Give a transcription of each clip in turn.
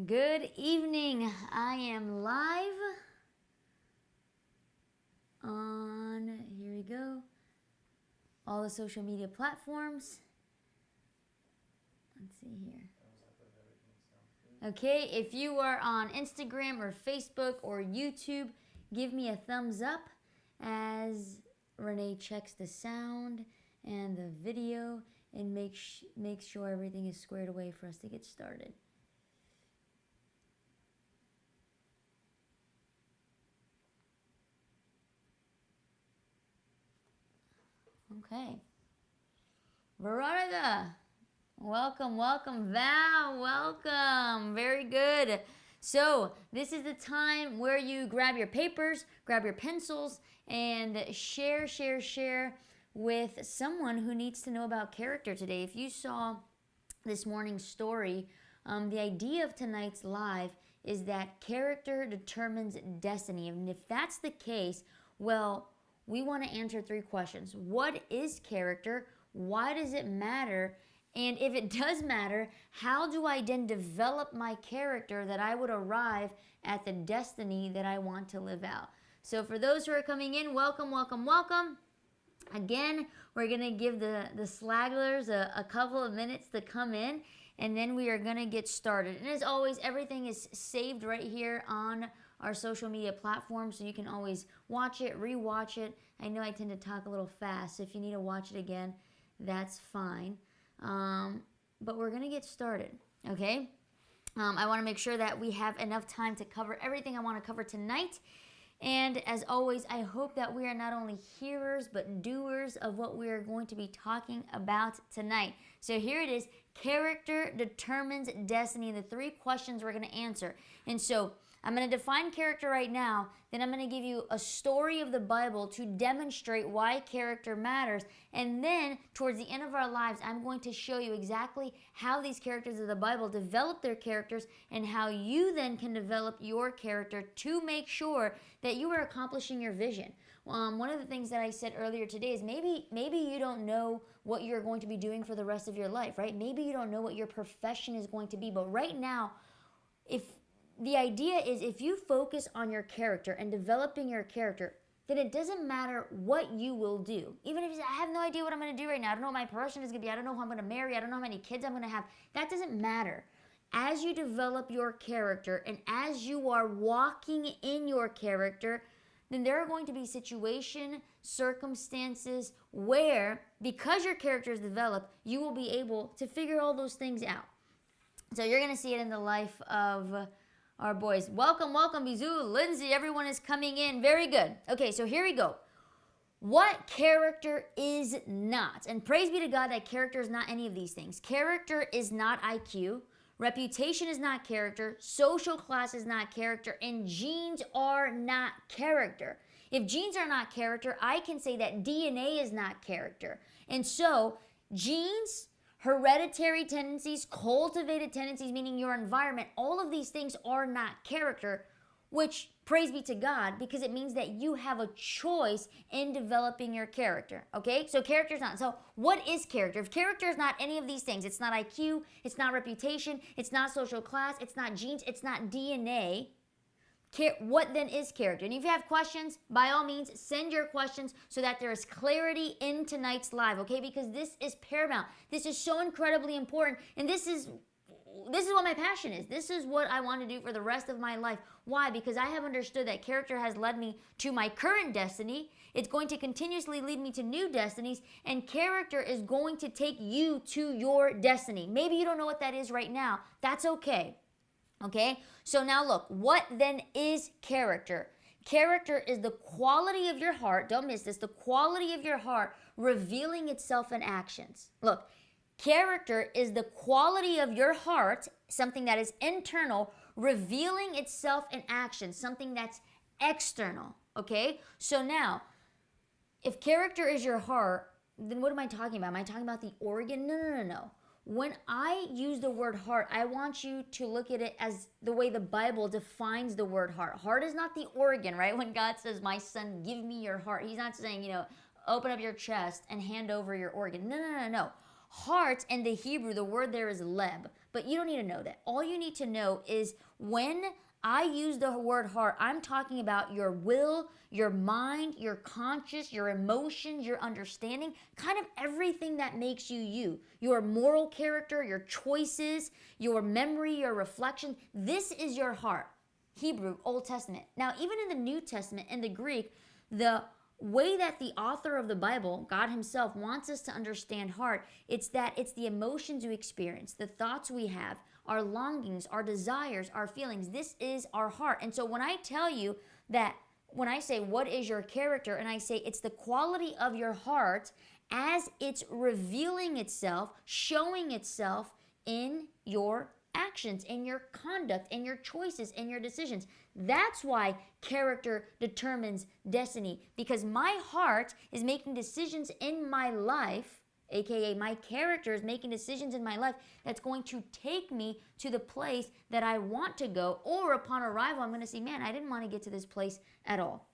Good evening. I am live on, here we go, all the social media platforms. Let's see here. Okay, if you are on Instagram or Facebook or YouTube, give me a thumbs up as Renee checks the sound and the video and make sure everything is squared away for us to get started. Okay. Veronica, welcome. Val, welcome. Very good. So, this is the time where you grab your papers, grab your pencils, and share with someone who needs to know about character today. If you saw this morning's story, the idea of tonight's live is that character determines destiny. And if that's the case, well, we want to answer 3 questions. What is character? Why does it matter? And if it does matter, how do I then develop my character that I would arrive at the destiny that I want to live out? So for those who are coming in, welcome. Again, we're going to give the slagglers a couple of minutes to come in, and then we are going to get started. And as always, everything is saved right here on our social media platforms, so you can always watch it, rewatch it. I know I tend to talk a little fast, so if you need to watch it again, that's fine. But we're going to get started, okay? I want to make sure that we have enough time to cover everything I want to cover tonight. And as always, I hope that we are not only hearers, but doers of what we are going to be talking about tonight. So here it is. Character determines destiny, and the 3 questions we're going to answer. And so I'm going to define character right now, then I'm going to give you a story of the Bible to demonstrate why character matters, and then towards the end of our lives, I'm going to show you exactly how these characters of the Bible develop their characters and how you then can develop your character to make sure that you are accomplishing your vision. One of the things that I said earlier today is maybe you don't know what you're going to be doing for the rest of your life, right? Maybe you don't know what your profession is going to be, but right now, the idea is if you focus on your character and developing your character, then it doesn't matter what you will do. Even if you say, I have no idea what I'm going to do right now. I don't know what my profession is going to be. I don't know who I'm going to marry. I don't know how many kids I'm going to have. That doesn't matter. As you develop your character and as you are walking in your character, then there are going to be circumstances where, because your character is developed, you will be able to figure all those things out. So you're going to see it in the life of our boys. Welcome, Bizou, Lindsay, everyone is coming in. Very good. Okay, so here we go. What character is not? And praise be to God that character is not any of these things. Character is not IQ. Reputation is not character. Social class is not character. And genes are not character. If genes are not character, I can say that DNA is not character. And so, genes, hereditary tendencies, cultivated tendencies, meaning your environment, all of these things are not character, which praise be to God, because it means that you have a choice in developing your character, okay? So character is not. So what is character? If character is not any of these things, it's not IQ, it's not reputation, it's not social class, it's not genes, it's not DNA, what then is character? And if you have questions, by all means, send your questions so that there is clarity in tonight's live, okay? Because this is paramount. This is so incredibly important. And this is what my passion is. This is what I want to do for the rest of my life. Why? Because I have understood that character has led me to my current destiny. It's going to continuously lead me to new destinies. And character is going to take you to your destiny. Maybe you don't know what that is right now. That's okay. Okay, so now look, what then is character? Character is the quality of your heart, don't miss this, the quality of your heart revealing itself in actions. Look, character is the quality of your heart, something that is internal, revealing itself in action, something that's external, okay? So now, if character is your heart, then what am I talking about? Am I talking about the organ? No. When I use the word heart, I want you to look at it as the way the Bible defines the word heart. Heart is not the organ, right? When God says, my son, give me your heart, he's not saying, open up your chest and hand over your organ. No. Heart in the Hebrew, the word there is leb, but you don't need to know that. All you need to know is when I use the word heart, I'm talking about your will, your mind, your conscience, your emotions, your understanding, kind of everything that makes you you. Your moral character, your choices, your memory, your reflection. This is your heart. Hebrew, Old Testament. Now, even in the New Testament, in the Greek, the way that the author of the Bible, God himself, wants us to understand heart, it's the emotions we experience, the thoughts we have, our longings, our desires, our feelings. This is our heart. And so when I tell you that, when I say, what is your character? And I say, it's the quality of your heart as it's revealing itself, showing itself in your actions, in your conduct, in your choices, in your decisions. That's why character determines destiny, because my heart is making decisions in my life, aka my character is making decisions in my life that's going to take me to the place that I want to go, or upon arrival, I'm going to see, man, I didn't want to get to this place at all.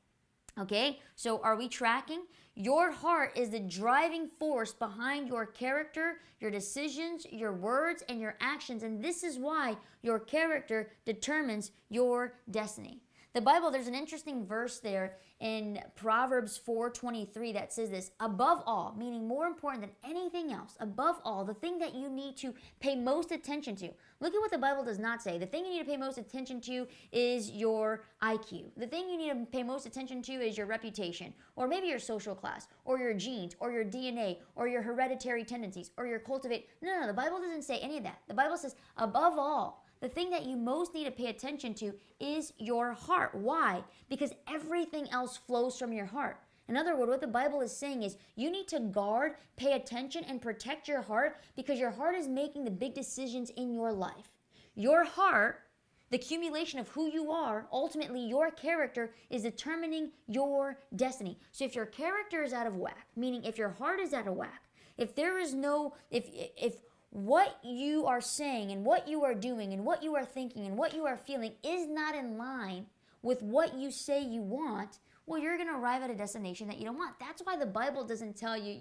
Okay, so are we tracking? Your heart is the driving force behind your character, your decisions, your words, and your actions. And this is why your character determines your destiny. The Bible, there's an interesting verse there in Proverbs 4:23 that says this: above all, meaning more important than anything else, above all, the thing that you need to pay most attention to. Look at what the Bible does not say. The thing you need to pay most attention to is your IQ. The thing you need to pay most attention to is your reputation, or maybe your social class, or your genes, or your DNA, or your hereditary tendencies, or your cultivate. No, the Bible doesn't say any of that. The Bible says, above all, the thing that you most need to pay attention to is your heart. Why? Because everything else flows from your heart. In other words, what the Bible is saying is you need to guard, pay attention, and protect your heart, because your heart is making the big decisions in your life. Your heart, the accumulation of who you are, ultimately your character, is determining your destiny. So if your character is out of whack, meaning if your heart is out of whack, if there is no, if what you are saying and what you are doing and what you are thinking and what you are feeling is not in line with what you say you want, well, you're going to arrive at a destination that you don't want. That's why the Bible doesn't tell you,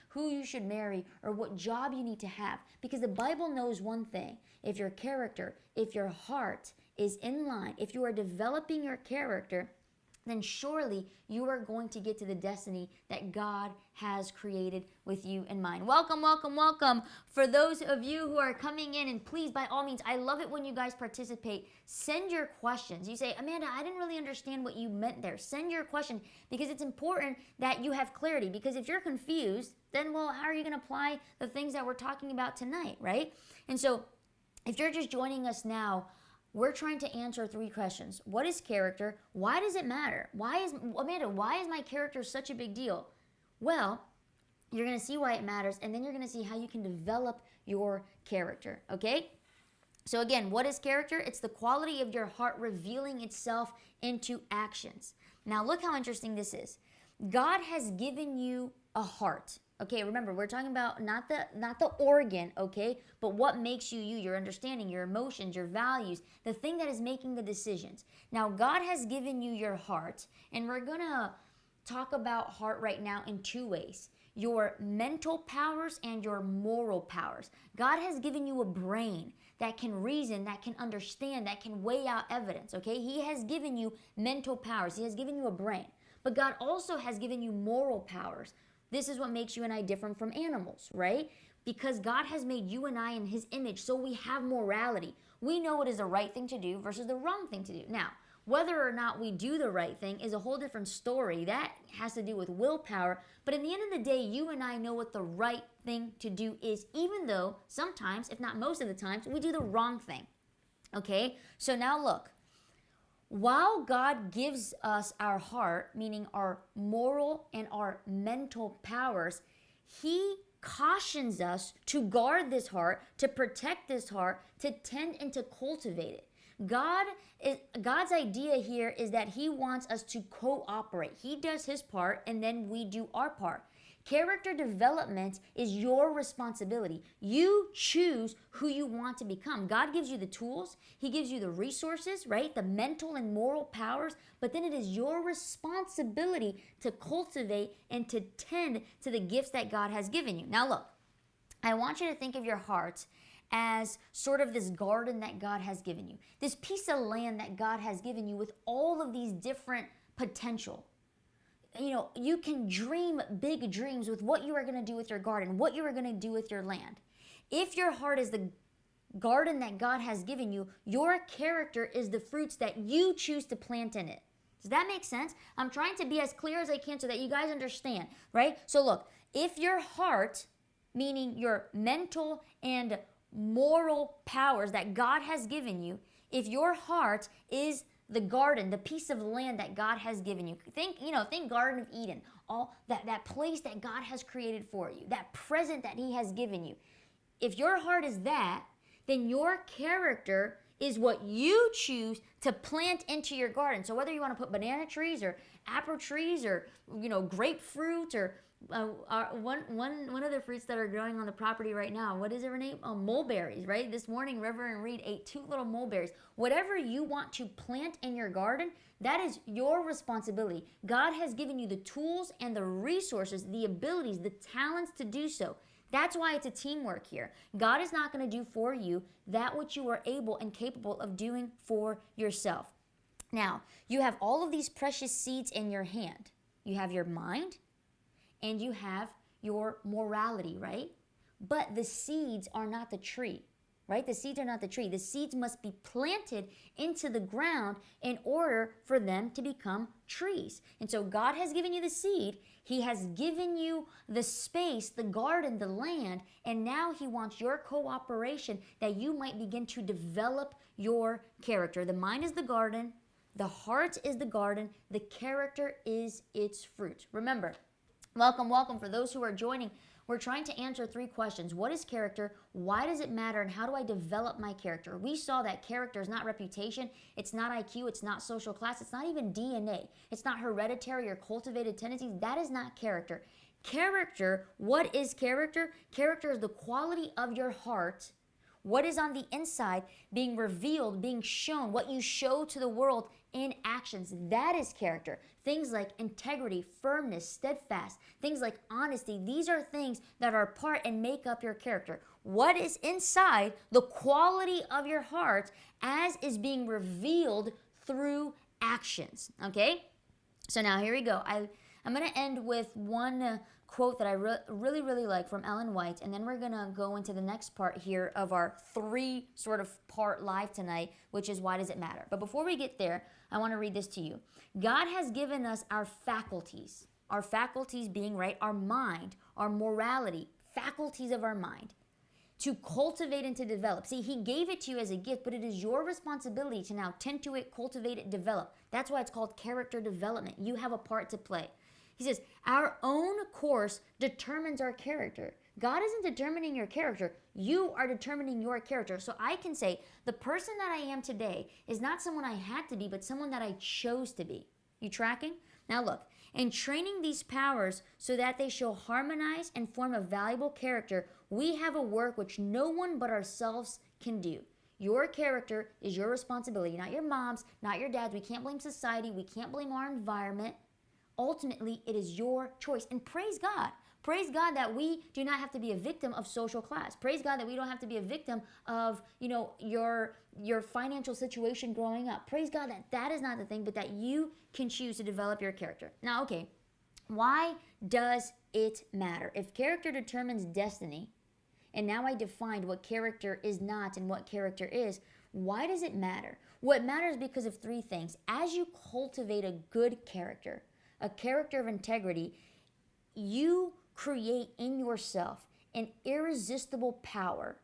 who you should marry or what job you need to have, because the Bible knows one thing. If your character, if your heart is in line, if you are developing your character, then surely you are going to get to the destiny that God has created with you in mind. Welcome, welcome, welcome. For those of you who are coming in, and please, by all means, I love it when you guys participate. Send your questions. You say, Amanda, I didn't really understand what you meant there. Send your question, because it's important that you have clarity. Because if you're confused, then, well, how are you going to apply the things that we're talking about tonight, right? And so if you're just joining us now, we're trying to answer 3 questions. What is character? Why does it matter? Amanda, why is my character such a big deal? Well, you're going to see why it matters, and then you're going to see how you can develop your character, okay? So again, what is character? It's the quality of your heart revealing itself into actions. Now look how interesting this is. God has given you a heart. Okay, remember, we're talking about not the organ, okay, but what makes you you, your understanding, your emotions, your values, the thing that is making the decisions. Now, God has given you your heart, and we're going to talk about heart right now in 2 ways. Your mental powers and your moral powers. God has given you a brain that can reason, that can understand, that can weigh out evidence, okay? He has given you mental powers. He has given you a brain. But God also has given you moral powers. This is what makes you and I different from animals, right? Because God has made you and I in His image, so we have morality. We know what is the right thing to do versus the wrong thing to do. Now, whether or not we do the right thing is a whole different story. That has to do with willpower. But in the end of the day, you and I know what the right thing to do is, even though sometimes, if not most of the times, we do the wrong thing. Okay? So now look. While God gives us our heart, meaning our moral and our mental powers, He cautions us to guard this heart, to protect this heart, to tend and to cultivate it. God's idea here is that He wants us to cooperate. He does His part, and then we do our part. Character development is your responsibility. You choose who you want to become. God gives you the tools. He gives you the resources, right? The mental and moral powers. But then it is your responsibility to cultivate and to tend to the gifts that God has given you. Now look, I want you to think of your heart as sort of this garden that God has given you, this piece of land that God has given you with all of these different potential. You can dream big dreams with what you are going to do with your garden, what you are going to do with your land. If your heart is the garden that God has given you, your character is the fruits that you choose to plant in it. Does that make sense? I'm trying to be as clear as I can so that you guys understand, right? So look, if your heart, meaning your mental and moral powers that God has given you, if your heart is the garden, the piece of land that God has given you, think Garden of Eden, all that place that God has created for you, that present that He has given you. If your heart is that, then your character is what you choose to plant into your garden. So whether you want to put banana trees or apple trees or grapefruit or one of the fruits that are growing on the property right now, what is it, Renee? Mulberries, right? This morning, Reverend Reed ate 2 little mulberries. Whatever you want to plant in your garden, that is your responsibility. God has given you the tools and the resources, the abilities, the talents to do so. That's why it's a teamwork here. God is not going to do for you that which you are able and capable of doing for yourself. Now, you have all of these precious seeds in your hand. You have your mind, and you have your morality, right? But the seeds are not the tree, right? The seeds are not the tree. The seeds must be planted into the ground in order for them to become trees. And so God has given you the seed. He has given you the space, the garden, the land, and now He wants your cooperation that you might begin to develop your character. The mind is the garden, the heart is the garden, the character is its fruit. Remember, welcome for those who are joining. We're trying to answer 3 questions. What is character? Why does it matter? And how do I develop my character? We saw that character is not reputation. It's not IQ. It's not social class. It's not even DNA. It's not hereditary or cultivated tendencies. That is not character. Character, what is character? Character is the quality of your heart. What is on the inside being revealed, being shown, what you show to the world in actions. That is character. Things like integrity, firmness, steadfast, things like honesty. These are things that are part and make up your character. What is inside, the quality of your heart as is being revealed through actions. Okay? So now here we go. I'm going to end with one quote that I really like from Ellen White, and then we're going to go into the next part here of our 3 sort of part live tonight, which is why does it matter? But before we get there, I want to read this to you. God has given us our faculties being, right, our mind, our morality, faculties of our mind, to cultivate and to develop. See, He gave it to you as a gift, but it is your responsibility to now tend to it, cultivate it, develop. That's why it's called character development. You have a part to play. He says, our own course determines our character. God isn't determining your character. You are determining your character. So I can say, the person that I am today is not someone I had to be, but someone that I chose to be. You tracking? Now look, in training these powers so that they shall harmonize and form a valuable character, we have a work which no one but ourselves can do. Your character is your responsibility, not your mom's, not your dad's. We can't blame society. We can't blame our environment. Ultimately, it is your choice. And praise God. Praise God that we do not have to be a victim of social class. Praise God that we don't have to be a victim of, your financial situation growing up. Praise God that that is not the thing, but that you can choose to develop your character. Now, okay, why does it matter? If character determines destiny, and now I defined what character is not and what character is, why does it matter? Well, it matters because of 3 things. As you cultivate a good character, a character of integrity, you create in yourself an irresistible power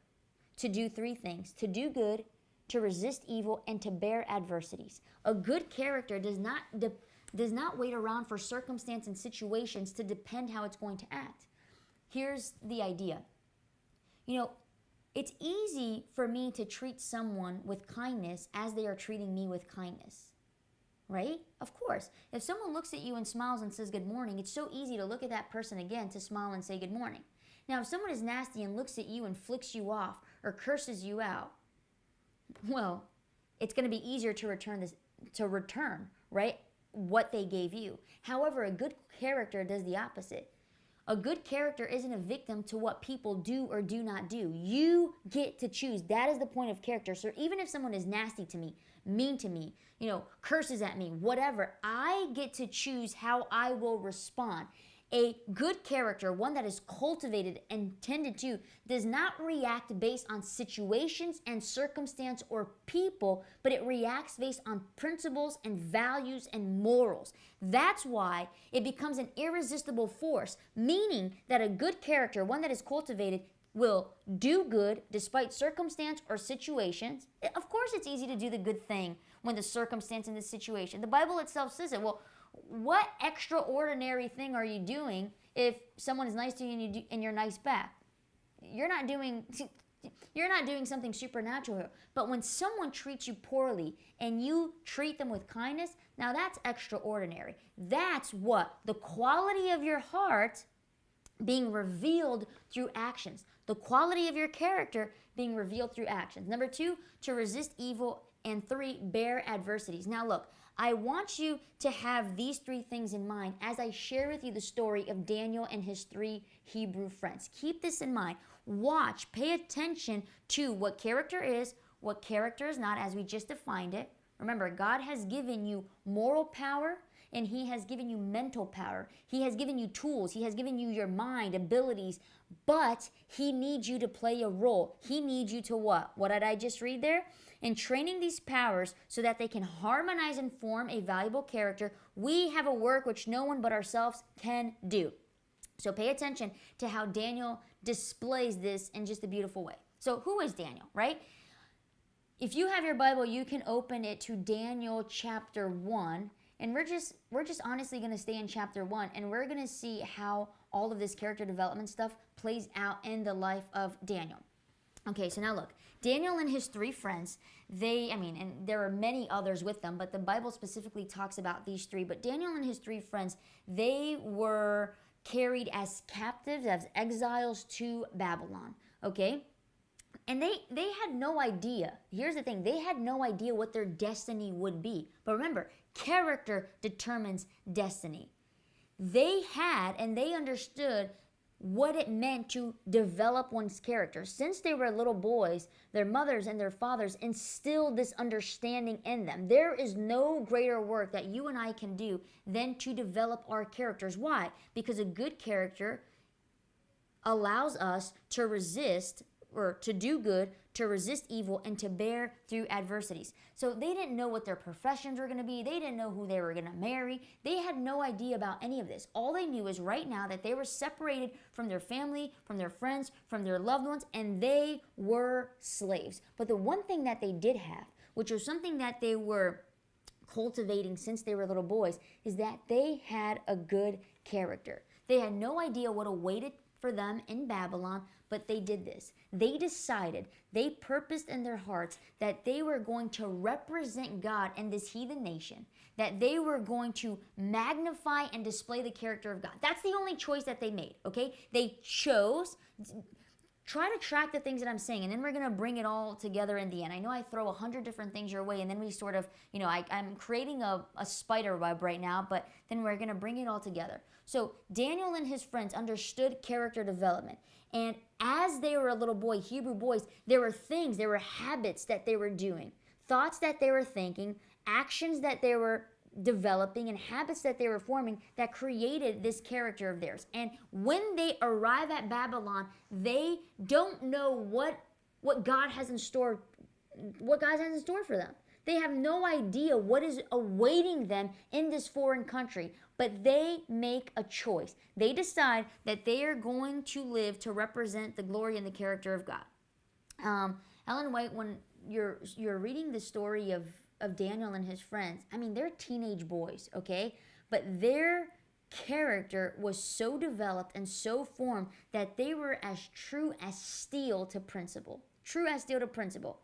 to do 3 things: to do good, to resist evil, and to bear adversities. A good character does not wait around for circumstance and situations to depend how it's going to act. Here's the idea. It's easy for me to treat someone with kindness as they are treating me with kindness. Right? Of course. If someone looks at you and smiles and says good morning, it's so easy to look at that person again to smile and say good morning. Now, if someone is nasty and looks at you and flicks you off or curses you out, well, it's going to be easier to return, right, what they gave you. However, a good character does the opposite. A good character isn't a victim to what people do or do not do. You get to choose. That is the point of character. So even if someone is nasty to me, mean to me, curses at me, whatever, I get to choose how I will respond. A good character, one that is cultivated and tended to, does not react based on situations and circumstance or people, but it reacts based on principles and values and morals. That's why it becomes an irresistible force, meaning that a good character, one that is cultivated, will do good despite circumstance or situations. Of course, it's easy to do the good thing when the circumstance and the situation. The Bible itself says it. Well, what extraordinary thing are you doing if someone is nice to you and you're nice back? You're not doing something supernatural here. But when someone treats you poorly and you treat them with kindness, now that's extraordinary. That's what? The quality of your heart being revealed through actions. The quality of your character being revealed through actions. Number 2, to resist evil. And 3, bear adversities. Now look, I want you to have these 3 things in mind as I share with you the story of Daniel and his 3 Hebrew friends. Keep this in mind. Watch, pay attention to what character is not, as we just defined it. Remember, God has given you moral power and He has given you mental power. He has given you tools. He has given you your mind, abilities, but He needs you to play a role. He needs you to what? What did I just read there? In training these powers so that they can harmonize and form a valuable character, we have a work which no one but ourselves can do. So pay attention to how Daniel displays this in just a beautiful way. So who is Daniel, right? If you have your Bible, you can open it to Daniel chapter 1. And we're just honestly going to stay in chapter 1, and we're going to see how all of this character development stuff plays out in the life of Daniel. Okay, so now look. Daniel and his 3 friends, and there are many others with them, but the Bible specifically talks about these 3. But Daniel and his 3 friends, they were carried as captives, as exiles to Babylon, okay? And they had no idea. Here's the thing. They had no idea what their destiny would be. But remember, character determines destiny. They had and they understood what it meant to develop one's character. Since they were little boys, their mothers and their fathers instilled this understanding in them. There is no greater work that you and I can do than to develop our characters. Why? Because a good character allows us to resist or to do good, to resist evil, and to bear through adversities. So they didn't know what their professions were going to be. They didn't know who they were going to marry. They had no idea about any of this. All they knew is right now that they were separated from their family, from their friends, from their loved ones, and they were slaves. But the one thing that they did have, which was something that they were cultivating since they were little boys, is that they had a good character. They had no idea what awaited for them in Babylon, but they did this. They decided, they purposed in their hearts that they were going to represent God in this heathen nation, that they were going to magnify and display the character of God. That's the only choice that they made, okay? They chose. Try to track the things that I'm saying, and then we're going to bring it all together in the end. I know I throw 100 different things your way, and then we sort of, I'm creating a spider web right now, but then we're going to bring it all together. So Daniel and his friends understood character development. And as they were a little boy, Hebrew boys, there were habits that they were doing, thoughts that they were thinking, actions that they were developing, and habits that they were forming that created this character of theirs. And when they arrive at Babylon, they don't know what God has in store, for them. They have no idea what is awaiting them in this foreign country, but they make a choice. They decide that they are going to live to represent the glory and the character of God. Ellen White, when you're reading the story of Daniel and his friends, they're teenage boys, okay? But their character was so developed and so formed that they were as true as steel to principle. True as steel to principle.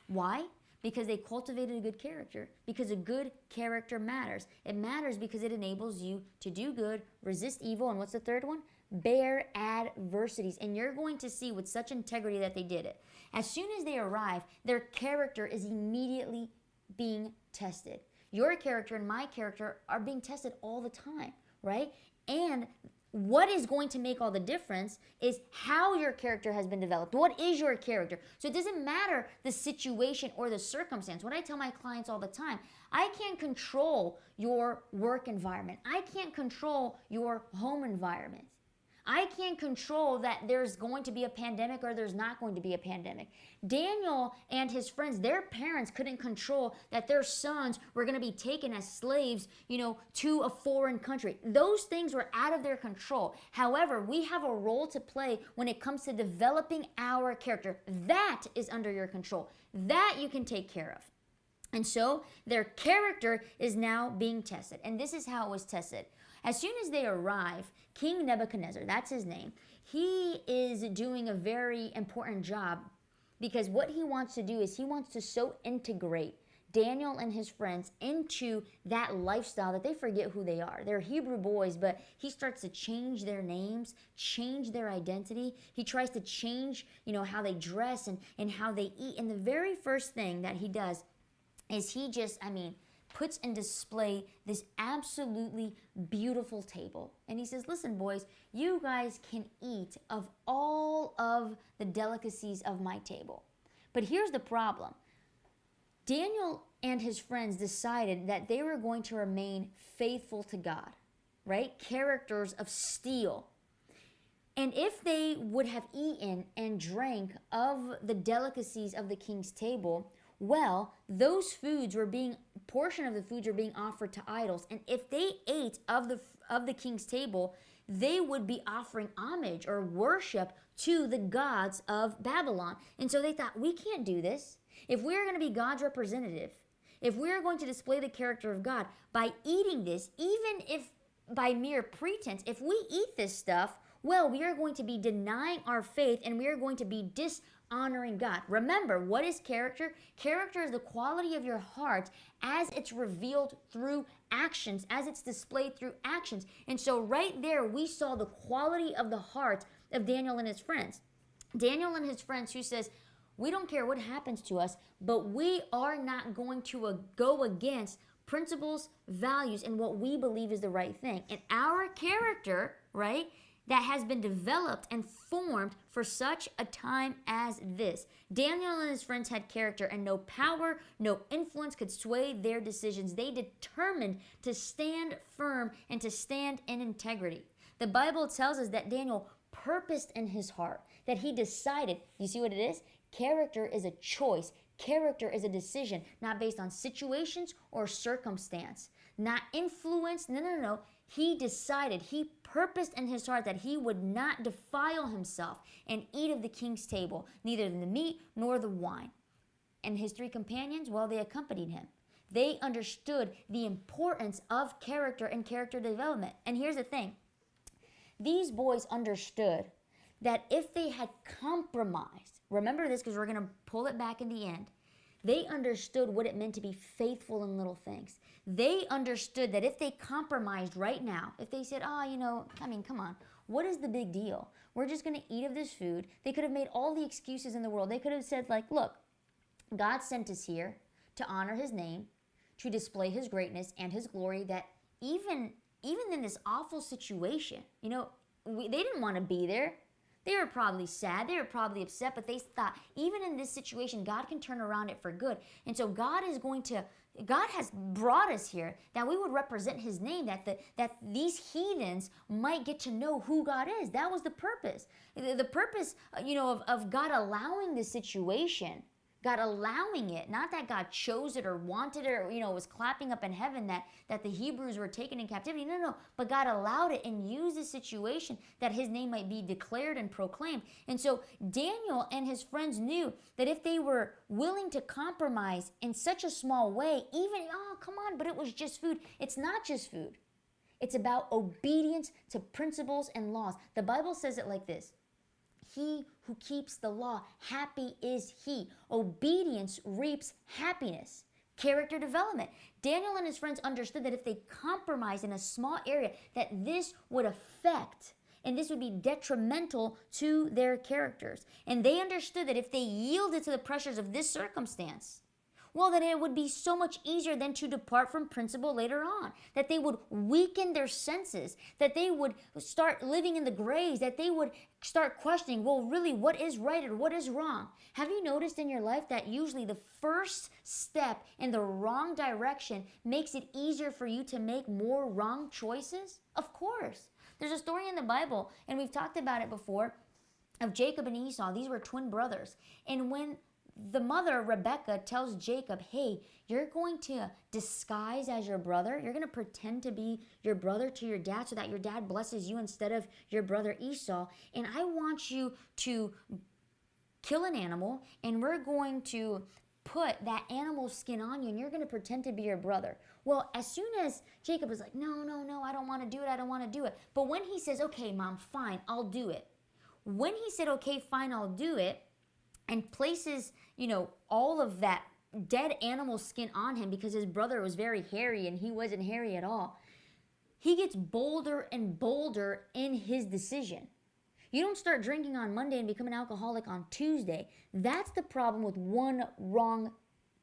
Why? Because they cultivated a good character. Because a good character matters. It matters because it enables you to do good, resist evil, and what's the third one? Bear adversities. And you're going to see with such integrity that they did it. As soon as they arrive, their character is immediately being tested. Your character and my character are being tested all the time, right? And what is going to make all the difference is how your character has been developed. What is your character? So it doesn't matter the situation or the circumstance. What I tell my clients all the time, I can't control your work environment. I can't control your home environment. I can't control that there's going to be a pandemic or there's not going to be a pandemic. Daniel and his friends, their parents couldn't control that their sons were going to be taken as slaves, to a foreign country. Those things were out of their control. However, we have a role to play when it comes to developing our character. That is under your control. That you can take care of. And so their character is now being tested. And this is how it was tested. As soon as they arrive, King Nebuchadnezzar, that's his name, he is doing a very important job, because what he wants to do is he wants to so integrate Daniel and his friends into that lifestyle that they forget who they are. They're Hebrew boys, but he starts to change their names, change their identity. He tries to change, how they dress and how they eat. And the very first thing that he does is he just, puts in display this absolutely beautiful table. And he says, listen, boys, you guys can eat of all of the delicacies of my table. But here's the problem. Daniel and his friends decided that they were going to remain faithful to God, right? Characters of steel. And if they would have eaten and drank of the delicacies of the king's table, well, those portion of the foods were being offered to idols. And if they ate of the king's table, they would be offering homage or worship to the gods of Babylon. And so they thought, we can't do this. If we're going to be God's representative, if we're going to display the character of God by eating this, even if by mere pretense, if we eat this stuff, well, we are going to be denying our faith and we are going to be dishonoring God. Remember, what is character? Character is the quality of your heart as it's revealed through actions, as it's displayed through actions. And so right there, we saw the quality of the heart of Daniel and his friends. Daniel and his friends who says, we don't care what happens to us, but we are not going to go against principles, values, and what we believe is the right thing. And our character, right, that has been developed and formed for such a time as this. Daniel and his friends had character, and no power, no influence could sway their decisions. They determined to stand firm and to stand in integrity. The Bible tells us that Daniel purposed in his heart, that he decided. You see what it is? Character is a choice. Character is a decision, not based on situations or circumstance, not influence. No. He decided, he purposed in his heart that he would not defile himself and eat of the king's table, neither the meat nor the wine. And his three companions, well, they accompanied him. They understood the importance of character and character development. And here's the thing. These boys understood that if they had compromised, remember this because we're going to pull it back in the end, they understood what it meant to be faithful in little things. They understood that if they compromised right now, if they said, come on, what is the big deal? We're just going to eat of this food. They could have made all the excuses in the world. They could have said, look, God sent us here to honor his name, to display his greatness and his glory, that even in this awful situation, they didn't want to be there. They were probably sad. They were probably upset, but they thought, even in this situation, God can turn around it for good. And so God has brought us here that we would represent his name, that these heathens might get to know who God is. That was the purpose. The purpose, of God allowing this situation, God allowing it, not that God chose it or wanted it or, was clapping up in heaven that the Hebrews were taken in captivity. No. But God allowed it and used the situation that his name might be declared and proclaimed. And so Daniel and his friends knew that if they were willing to compromise in such a small way, but it was just food. It's not just food. It's about obedience to principles and laws. The Bible says it like this. He who keeps the law, happy is he. Obedience reaps happiness. Character development. Daniel and his friends understood that if they compromised in a small area, that this would affect and this would be detrimental to their characters. And they understood that if they yielded to the pressures of this circumstance, Well, that it would be so much easier than to depart from principle later on. That they would weaken their senses. That they would start living in the grays. That they would start questioning, well, really, what is right or what is wrong? Have you noticed in your life that usually the first step in the wrong direction makes it easier for you to make more wrong choices? Of course. There's a story in the Bible, and we've talked about it before, of Jacob and Esau. These were twin brothers. And when the mother, Rebecca, tells Jacob, hey, you're going to disguise as your brother. You're going to pretend to be your brother to your dad so that your dad blesses you instead of your brother Esau. And I want you to kill an animal, and we're going to put that animal skin on you, and you're going to pretend to be your brother. Well, as soon as Jacob was like, no, I don't want to do it. I don't want to do it. But when he says, okay, Mom, fine, I'll do it. When he said, okay, fine, I'll do it, and places, all of that dead animal skin on him because his brother was very hairy and he wasn't hairy at all, he gets bolder and bolder in his decision. You don't start drinking on Monday and become an alcoholic on Tuesday. That's the problem with one wrong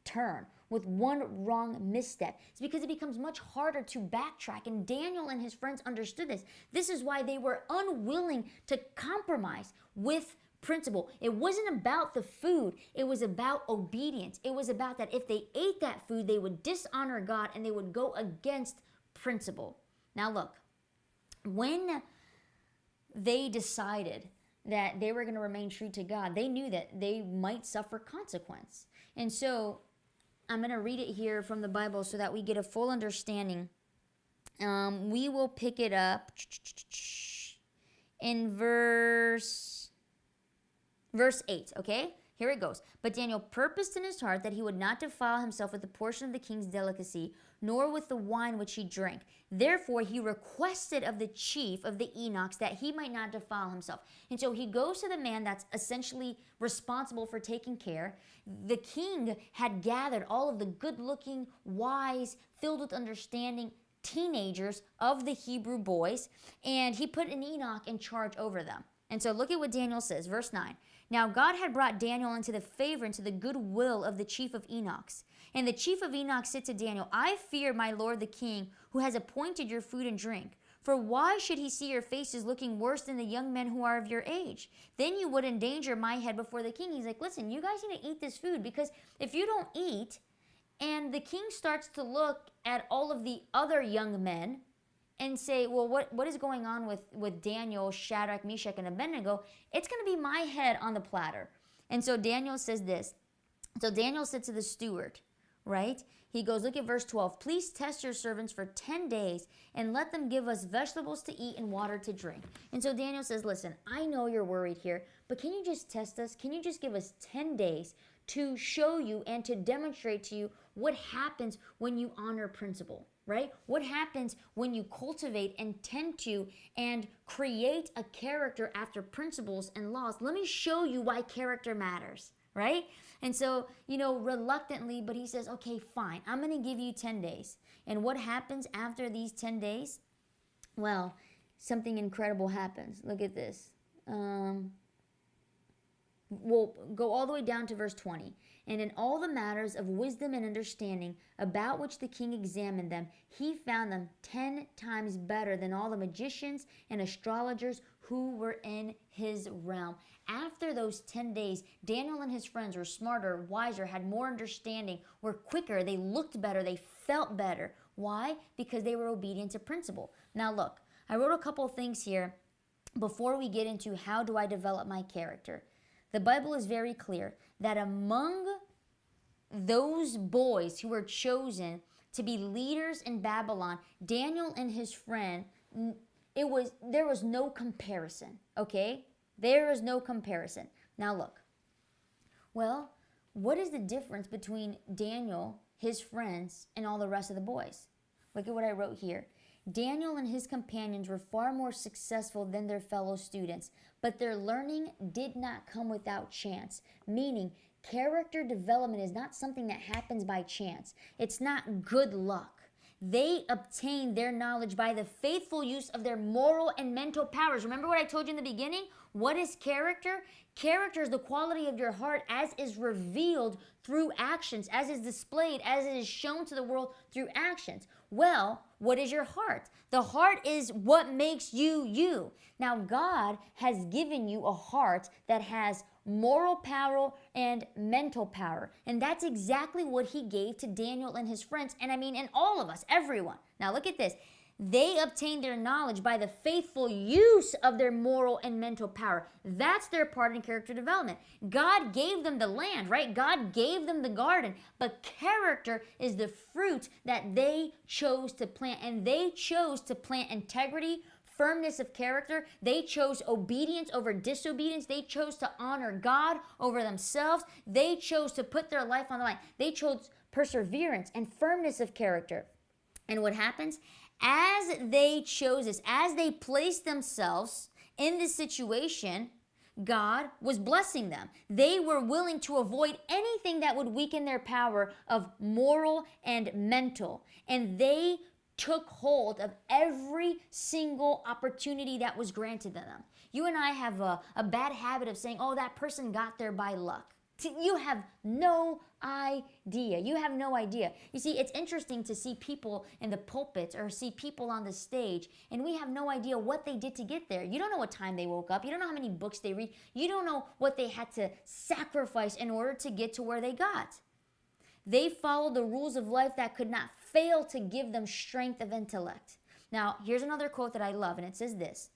turn, with one wrong misstep. It's because it becomes much harder to backtrack, and Daniel and his friends understood this. This is why they were unwilling to compromise with principle. It wasn't about the food. It was about obedience. It was about that if they ate that food, they would dishonor God and they would go against principle. Now look, when they decided that they were going to remain true to God, they knew that they might suffer consequence. And so I'm going to read it here from the Bible so that we get a full understanding. We will pick it up in verse 8, okay? Here it goes. But Daniel purposed in his heart that he would not defile himself with the portion of the king's delicacy, nor with the wine which he drank. Therefore he requested of the chief of the eunuchs that he might not defile himself. And so he goes to the man that's essentially responsible for taking care. The king had gathered all of the good-looking, wise, filled with understanding teenagers of the Hebrew boys, and he put an eunuch in charge over them. And so look at what Daniel says, verse 9. Now God had brought Daniel into the favor, into the goodwill of the chief of eunuchs. And the chief of eunuchs said to Daniel, I fear my lord the king, who has appointed your food and drink. For why should he see your faces looking worse than the young men who are of your age? Then you would endanger my head before the king. He's like, listen, you guys need to eat this food, because if you don't eat, and the king starts to look at all of the other young men and say, well, what is going on with Daniel, Shadrach, Meshach, and Abednego? It's going to be my head on the platter. And so Daniel says this. So Daniel said to the steward, right? He goes, look at verse 12. Please test your servants for 10 days and let them give us vegetables to eat and water to drink. And so Daniel says, listen, I know you're worried here, but can you just test us? Can you just give us 10 days to show you and to demonstrate to you what happens when you honor principle, right? What happens when you cultivate and tend to and create a character after principles and laws? Let me show you why character matters, right? And so, reluctantly, but he says, okay, fine, I'm going to give you 10 days. And what happens after these 10 days? Well, something incredible happens. Look at this. We'll go all the way down to verse 20. And in all the matters of wisdom and understanding about which the king examined them, he found them 10 times better than all the magicians and astrologers who were in his realm. After those 10 days, Daniel and his friends were smarter, wiser, had more understanding, were quicker, they looked better, they felt better. Why? Because they were obedient to principle. Now look, I wrote a couple things here before we get into how do I develop my character. The Bible is very clear that among those boys who were chosen to be leaders in Babylon, Daniel and his friend, there was no comparison, okay? There is no comparison. Now look, well, what is the difference between Daniel, his friends, and all the rest of the boys? Look at what I wrote here. Daniel and his companions were far more successful than their fellow students, but their learning did not come without chance, meaning character development is not something that happens by chance. It's not good luck. They obtain their knowledge by the faithful use of their moral and mental powers. Remember what I told you in the beginning? What is character? Character is the quality of your heart as is revealed through actions, as is displayed, as it is shown to the world through actions. Well, what is your heart? The heart is what makes you you. Now, God has given you a heart that has moral power and mental power. And that's exactly what he gave to Daniel and his friends. And and all of us, everyone. Now, look at this. They obtained their knowledge by the faithful use of their moral and mental power. That's their part in character development. God gave them the land, right? God gave them the garden, but character is the fruit that they chose to plant. And they chose to plant integrity, firmness of character. They chose obedience over disobedience. They chose to honor God over themselves. They chose to put their life on the line. They chose perseverance and firmness of character. And what happens? As they chose this, as they placed themselves in this situation, God was blessing them. They were willing to avoid anything that would weaken their power of moral and mental. And they took hold of every single opportunity that was granted to them. You and I have a bad habit of saying, oh, that person got there by luck. You have no idea. You have no idea. You see, it's interesting to see people in the pulpits or see people on the stage, and we have no idea what they did to get there. You don't know what time they woke up. You don't know how many books they read. You don't know what they had to sacrifice in order to get to where they got. They followed the rules of life that could not fail to give them strength of intellect. Now, here's another quote that I love, and it says this,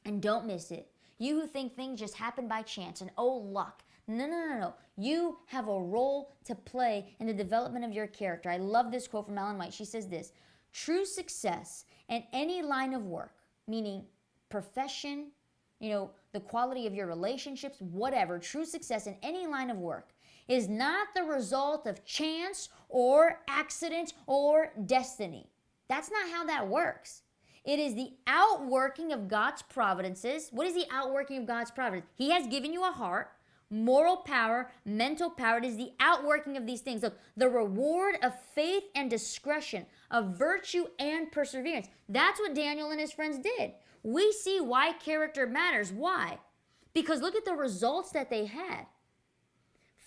and don't miss it. You who think things just happen by chance and oh, luck. No. You have a role to play in the development of your character. I love this quote from Ellen White. She says this, true success in any line of work, meaning profession, the quality of your relationships, whatever, true success in any line of work is not the result of chance or accident or destiny. That's not how that works. It is the outworking of God's providences. What is the outworking of God's providence? He has given you a heart, moral power, mental power. It is the outworking of these things. Look, the reward of faith and discretion, of virtue and perseverance. That's what Daniel and his friends did. We see why character matters. Why? Because look at the results that they had.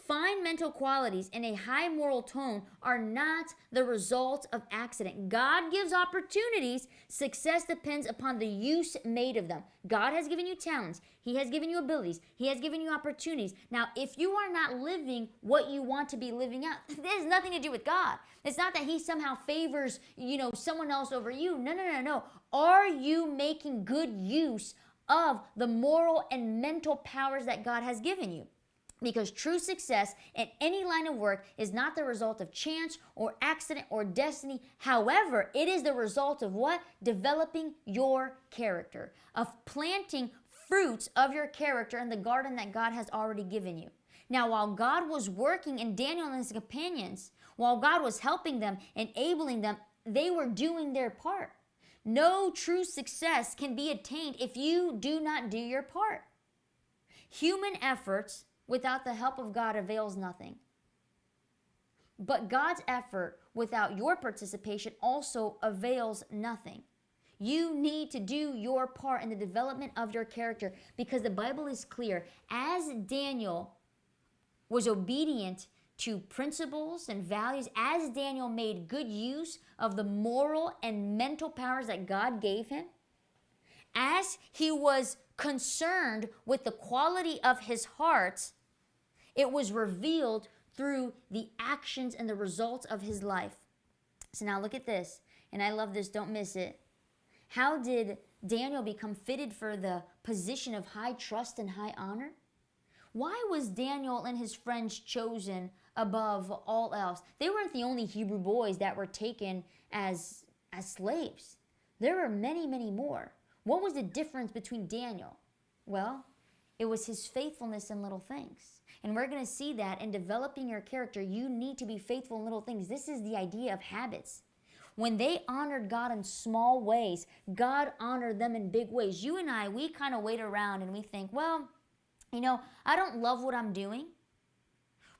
Fine mental qualities and a high moral tone are not the result of accident. God gives opportunities. Success depends upon the use made of them. God has given you talents. He has given you abilities. He has given you opportunities. Now, if you are not living what you want to be living out, it has nothing to do with God. It's not that he somehow favors, someone else over you. No. Are you making good use of the moral and mental powers that God has given you? Because true success in any line of work is not the result of chance or accident or destiny. However, it is the result of what? Developing your character, of planting fruits of your character in the garden that God has already given you. Now, while God was working in Daniel and his companions, while God was helping them, enabling them, they were doing their part. No true success can be attained if you do not do your part. Human efforts without the help of God avails nothing. But God's effort without your participation also avails nothing. You need to do your part in the development of your character because the Bible is clear. As Daniel was obedient to principles and values, as Daniel made good use of the moral and mental powers that God gave him, as he was concerned with the quality of his heart, it was revealed through the actions and the results of his life. So now look at this, and I love this, don't miss it. How did Daniel become fitted for the position of high trust and high honor? Why was Daniel and his friends chosen above all else? They weren't the only Hebrew boys that were taken as slaves. There were many, many more. What was the difference between Daniel? Well, it was his faithfulness in little things. And we're going to see that in developing your character, you need to be faithful in little things. This is the idea of habits. When they honored God in small ways, God honored them in big ways. You and I, we kind of wait around and we think, well, I don't love what I'm doing.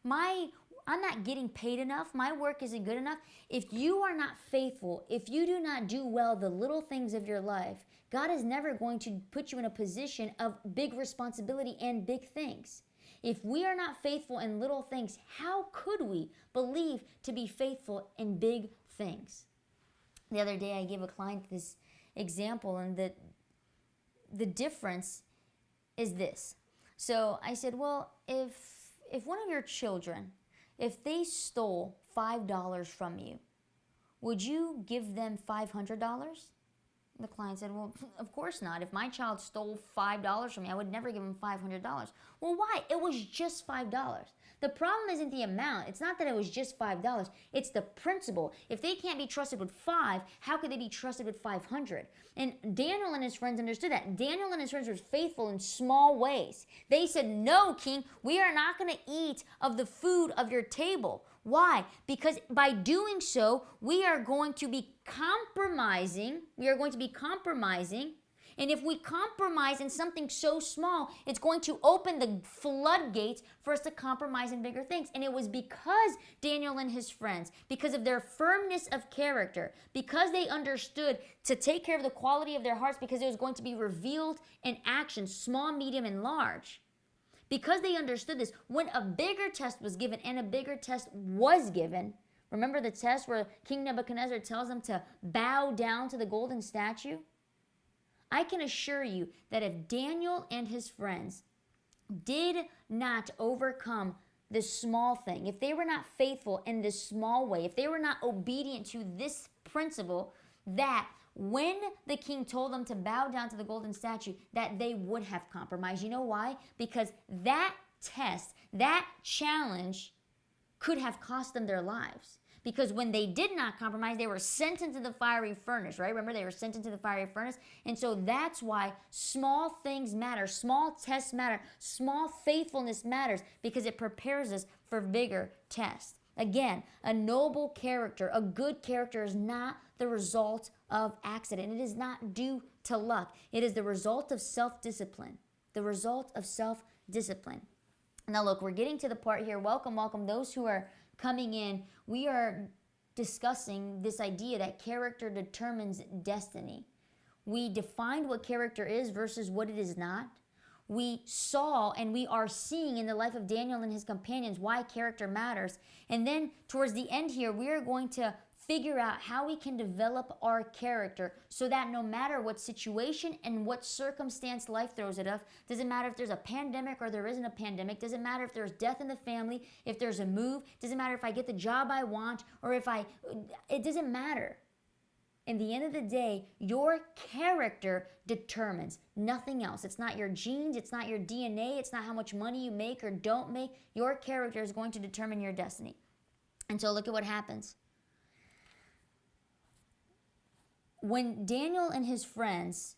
I'm not getting paid enough. My work isn't good enough. If you are not faithful, if you do not do well the little things of your life, God is never going to put you in a position of big responsibility and big things. If we are not faithful in little things, how could we believe to be faithful in big things? The other day I gave a client this example, and the difference is this. So I said, well, if one of your children, if they stole $5 from you, would you give them $500? The client said, well, of course not. If my child stole $5 from me, I would never give him $500. Well, why? It was just $5. The problem isn't the amount. It's not that it was just $5. It's the principle. If they can't be trusted with 5, how could they be trusted with 500? And Daniel and his friends understood that. Daniel and his friends were faithful in small ways. They said, no, king, we are not going to eat of the food of your table. Why? Because by doing so, we are going to be compromising. And if we compromise in something so small, it's going to open the floodgates for us to compromise in bigger things. And it was because Daniel and his friends, because of their firmness of character, because they understood to take care of the quality of their hearts, because it was going to be revealed in action, small, medium, and large. Because they understood this, when a bigger test was given, and a bigger test was given, remember the test where King Nebuchadnezzar tells them to bow down to the golden statue? I can assure you that if Daniel and his friends did not overcome this small thing, if they were not faithful in this small way, if they were not obedient to this principle, that when the king told them to bow down to the golden statue, that they would have compromised. You know why? Because that test, that challenge could have cost them their lives. Because when they did not compromise, they were sent into the fiery furnace, right? Remember, they were sent into the fiery furnace. And so that's why small things matter, small tests matter, small faithfulness matters, because it prepares us for bigger tests. Again, a noble character, a good character is not the result of accident. It is not due to luck. It is the result of self-discipline. The result of self-discipline. Now look, we're getting to the part here. Welcome, welcome. Those who are coming in, we are discussing this idea that character determines destiny. We defined what character is versus what it is not. We saw and we are seeing in the life of Daniel and his companions why character matters. And then towards the end here, we are going to figure out how we can develop our character so that no matter what situation and what circumstance life throws at us, doesn't matter if there's a pandemic or there isn't a pandemic, doesn't matter if there's death in the family, if there's a move, doesn't matter if I get the job I want or it doesn't matter. In the end of the day, your character determines nothing else. It's not your genes, it's not your DNA, it's not how much money you make or don't make. Your character is going to determine your destiny. And so look at what happens. When Daniel and his friends,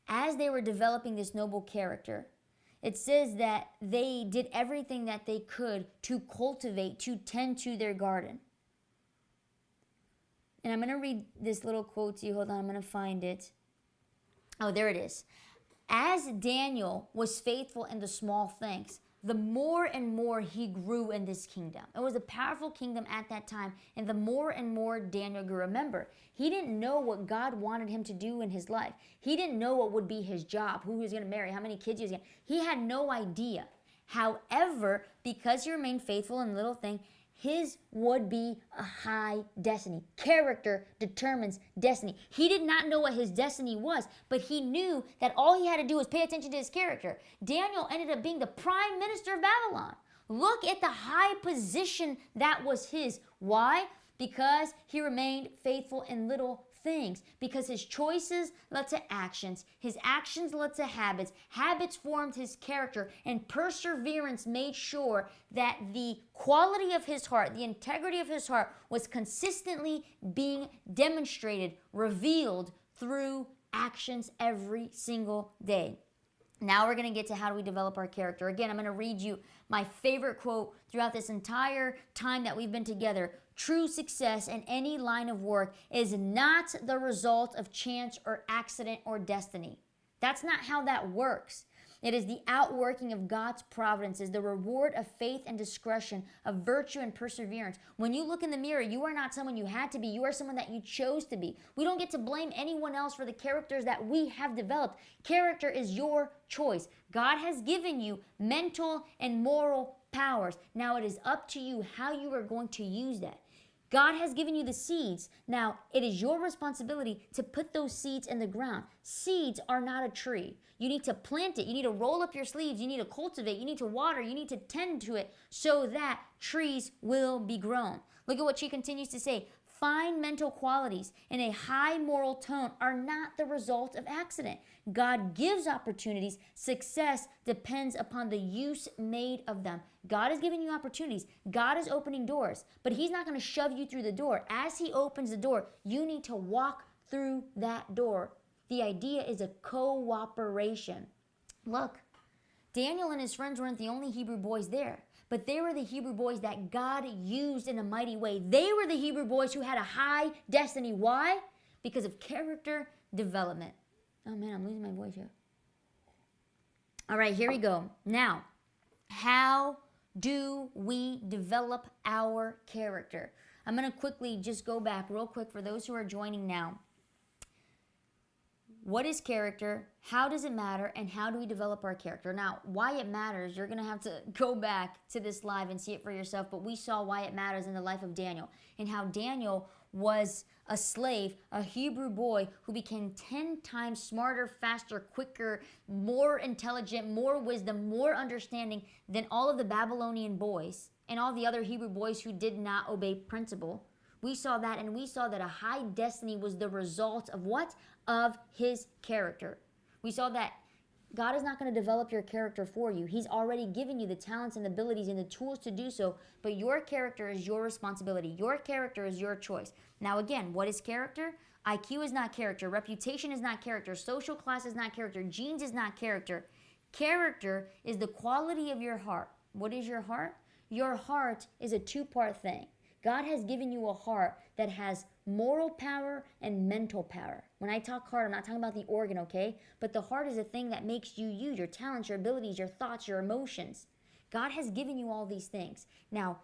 as they were developing this noble character, it says that they did everything that they could to cultivate, to tend to their garden. And I'm going to read this little quote to you. Hold on, I'm going to find it. Oh, there it is. As Daniel was faithful in the small things, the more and more he grew in this kingdom. It was a powerful kingdom at that time, and the more and more Daniel grew. Remember, he didn't know what God wanted him to do in his life. He didn't know what would be his job, who he was going to marry, how many kids he was going to. He had no idea. However, because he remained faithful in little things, his would be a high destiny. Character determines destiny. He did not know what his destiny was, but he knew that all he had to do was pay attention to his character. Daniel ended up being the prime minister of Babylon. Look at the high position that was his. Why? Because he remained faithful in little things, because his choices led to actions, his actions led to habits, habits formed his character, and perseverance made sure that the quality of his heart, the integrity of his heart was consistently being demonstrated, revealed through actions every single day. Now we're going to get to how do we develop our character. Again, I'm going to read you my favorite quote throughout this entire time that we've been together. True success in any line of work is not the result of chance or accident or destiny. That's not how that works. It is the outworking of God's providences, the reward of faith and discretion, of virtue and perseverance. When you look in the mirror, you are not someone you had to be. You are someone that you chose to be. We don't get to blame anyone else for the characters that we have developed. Character is your choice. God has given you mental and moral powers. Now it is up to you how you are going to use that. God has given you the seeds. Now, it is your responsibility to put those seeds in the ground. Seeds are not a tree. You need to plant it. You need to roll up your sleeves. You need to cultivate. You need to water. You need to tend to it so that trees will be grown. Look at what she continues to say. Fine mental qualities and a high moral tone are not the result of accident. God gives opportunities. Success depends upon the use made of them. God is giving you opportunities. God is opening doors, but He's not going to shove you through the door. As He opens the door, you need to walk through that door. The idea is a cooperation. Look, Daniel and his friends weren't the only Hebrew boys there, but they were the Hebrew boys that God used in a mighty way. They were the Hebrew boys who had a high destiny. Why? Because of character development. Oh man, I'm losing my voice here. All right, here we go. Now, how do we develop our character? I'm going to quickly just go back real quick for those who are joining now. What is character? How does it matter? And how do we develop our character? Now, why it matters, you're going to have to go back to this live and see it for yourself. But we saw why it matters in the life of Daniel and how Daniel was a slave, a Hebrew boy who became 10 times smarter, faster, quicker, more intelligent, more wisdom, more understanding than all of the Babylonian boys and all the other Hebrew boys who did not obey principle. We saw that, and we saw that a high destiny was the result of what? Of his character. We saw that God is not going to develop your character for you. He's already given you the talents and abilities and the tools to do so, but your character is your responsibility. Your character is your choice. Now again, what is character? IQ is not character. Reputation is not character. Social class is not character. Genes is not character. Character is the quality of your heart. What is your heart? Your heart is a two-part thing. God has given you a heart that has moral power and mental power. When I talk heart, I'm not talking about the organ, okay? But the heart is a thing that makes you you, your talents, your abilities, your thoughts, your emotions. God has given you all these things. Now,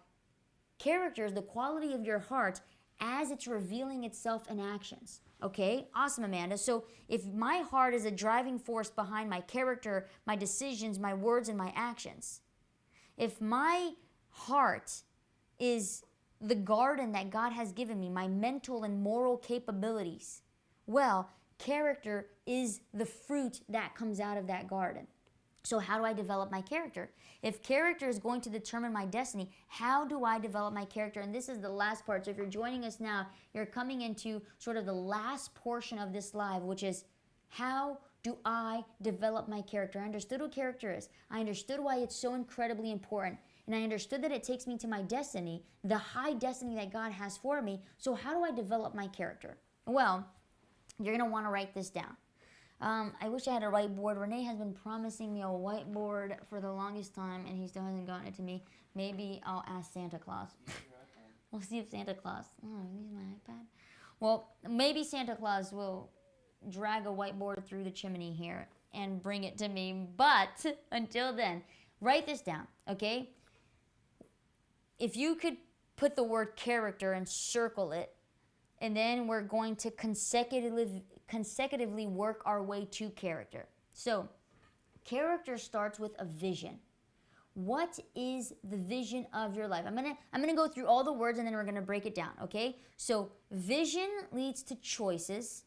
character is the quality of your heart as it's revealing itself in actions. Okay, awesome, Amanda. So if my heart is a driving force behind my character, my decisions, my words, and my actions, if my heart is the garden that God has given me, my mental and moral capabilities, well, character is the fruit that comes out of that garden. So how do I develop my character? If character is going to determine my destiny, how do I develop my character? And this is the last part. So if you're joining us now, you're coming into sort of the last portion of this live, which is how do I develop my character? I understood what character is. I understood why it's so incredibly important. And I understood that it takes me to my destiny, the high destiny that God has for me. So how do I develop my character? Well, you're going to want to write this down. I wish I had a whiteboard. Renee has been promising me a whiteboard for the longest time, and he still hasn't gotten it to me. Maybe I'll ask Santa Claus. We'll see if Santa Claus... Oh, use my iPad. Well, maybe Santa Claus will drag a whiteboard through the chimney here and bring it to me. But until then, write this down, okay? If you could put the word character and circle it, and then we're going to consecutively work our way to character. So, character starts with a vision. What is the vision of your life? I'm gonna go through all the words and then we're gonna break it down, okay? So, vision leads to choices.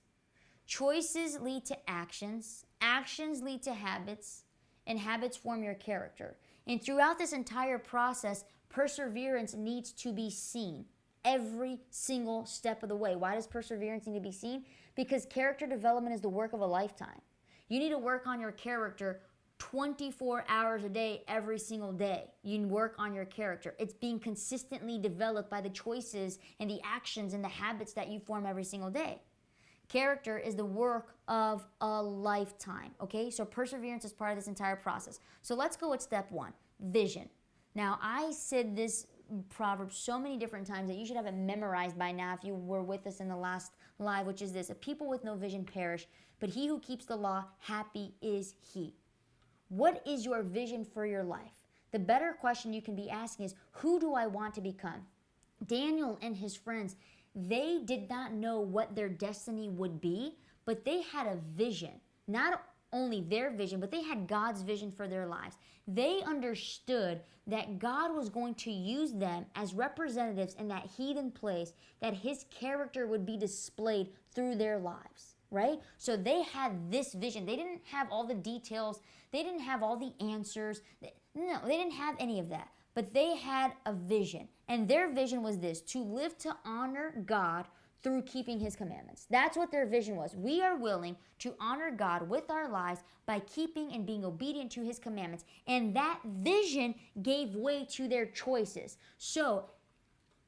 Choices lead to actions. Actions lead to habits. And habits form your character. And throughout this entire process, perseverance needs to be seen every single step of the way. Why does perseverance need to be seen? Because character development is the work of a lifetime. You need to work on your character 24 hours a day, every single day. You work on your character. It's being consistently developed by the choices and the actions and the habits that you form every single day. Character is the work of a lifetime, okay? So perseverance is part of this entire process. So let's go with step one, vision. Now, I said this proverb so many different times that you should have it memorized by now if you were with us in the last live, which is this: a people with no vision perish, but he who keeps the law, happy is he. What is your vision for your life? The better question you can be asking is, who do I want to become? Daniel and his friends, they did not know what their destiny would be, but they had a vision. Not only their vision, but they had God's vision for their lives. They understood that God was going to use them as representatives in that heathen place, that his character would be displayed through their lives, right? So they had this vision. They didn't have all the details. They didn't have all the answers. No, they didn't have any of that. But they had a vision. And their vision was this: to live to honor God through keeping his commandments. That's what their vision was. We are willing to honor God with our lives by keeping and being obedient to his commandments. And that vision gave way to their choices. So,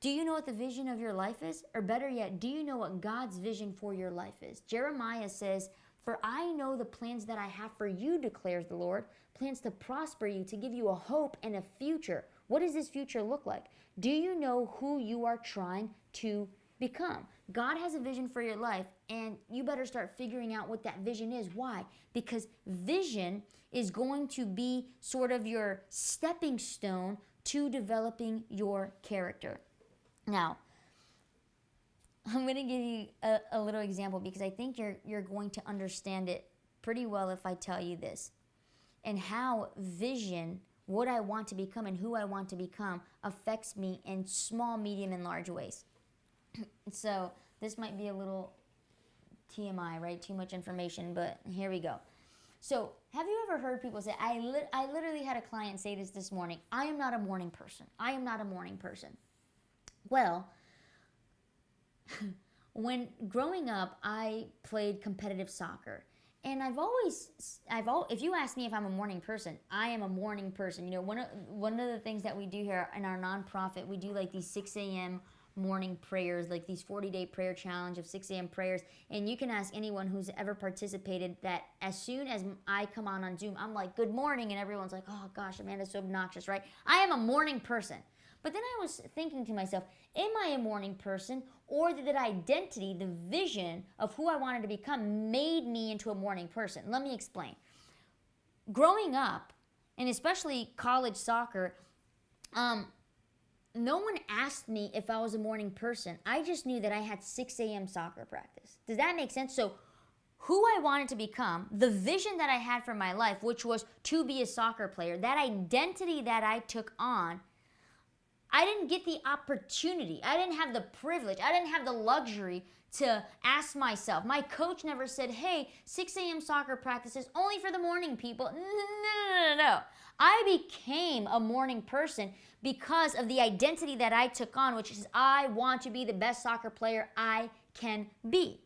do you know what the vision of your life is? Or better yet, do you know what God's vision for your life is? Jeremiah says, "For I know the plans that I have for you, declares the Lord, plans to prosper you, to give you a hope and a future." What does this future look like? Do you know who you are trying to become? God has a vision for your life, and you better start figuring out what that vision is. Why? Because vision is going to be sort of your stepping stone to developing your character. Now, I'm going to give you a little example because I think you're going to understand it pretty well if I tell you this, and how vision, what I want to become and who I want to become, affects me in small, medium, and large ways. So this might be a little TMI, right? Too much information, but here we go. So have you ever heard people say, I literally had a client say this morning, "I am not a morning person. I am not a morning person." Well, when growing up, I played competitive soccer. And if you ask me if I'm a morning person, I am a morning person. You know, one of the things that we do here in our nonprofit, we do like these 6 a.m. morning prayers, like these 40-day prayer challenge of 6 a.m. prayers. And you can ask anyone who's ever participated that as soon as I come on Zoom, I'm like, "Good morning," and everyone's like, "Oh gosh, Amanda's so obnoxious," right? I am a morning person. But then I was thinking to myself, am I a morning person, or did that identity, the vision of who I wanted to become, made me into a morning person? Let me explain. Growing up, and especially college soccer, no one asked me if I was a morning person. I just knew that I had 6 a.m. soccer practice. Does that make sense? So who I wanted to become, the vision that I had for my life, which was to be a soccer player, that identity that I took on, I didn't get the opportunity. I didn't have the privilege. I didn't have the luxury to ask myself. My coach never said, "Hey, 6 a.m. soccer practice is only for the morning people." No. I became a morning person because of the identity that I took on, which is I want to be the best soccer player I can be.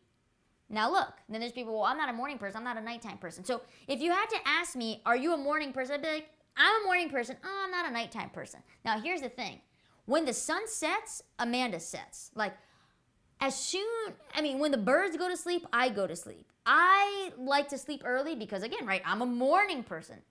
Now look, then there's people, "Well, I'm not a morning person. I'm not a nighttime person." So if you had to ask me, "Are you a morning person?" I'd be like, "I'm a morning person. Oh, I'm not a nighttime person." Now here's the thing. When the sun sets, Amanda sets. Like, when the birds go to sleep, I go to sleep. I like to sleep early because, again, right, I'm a morning person.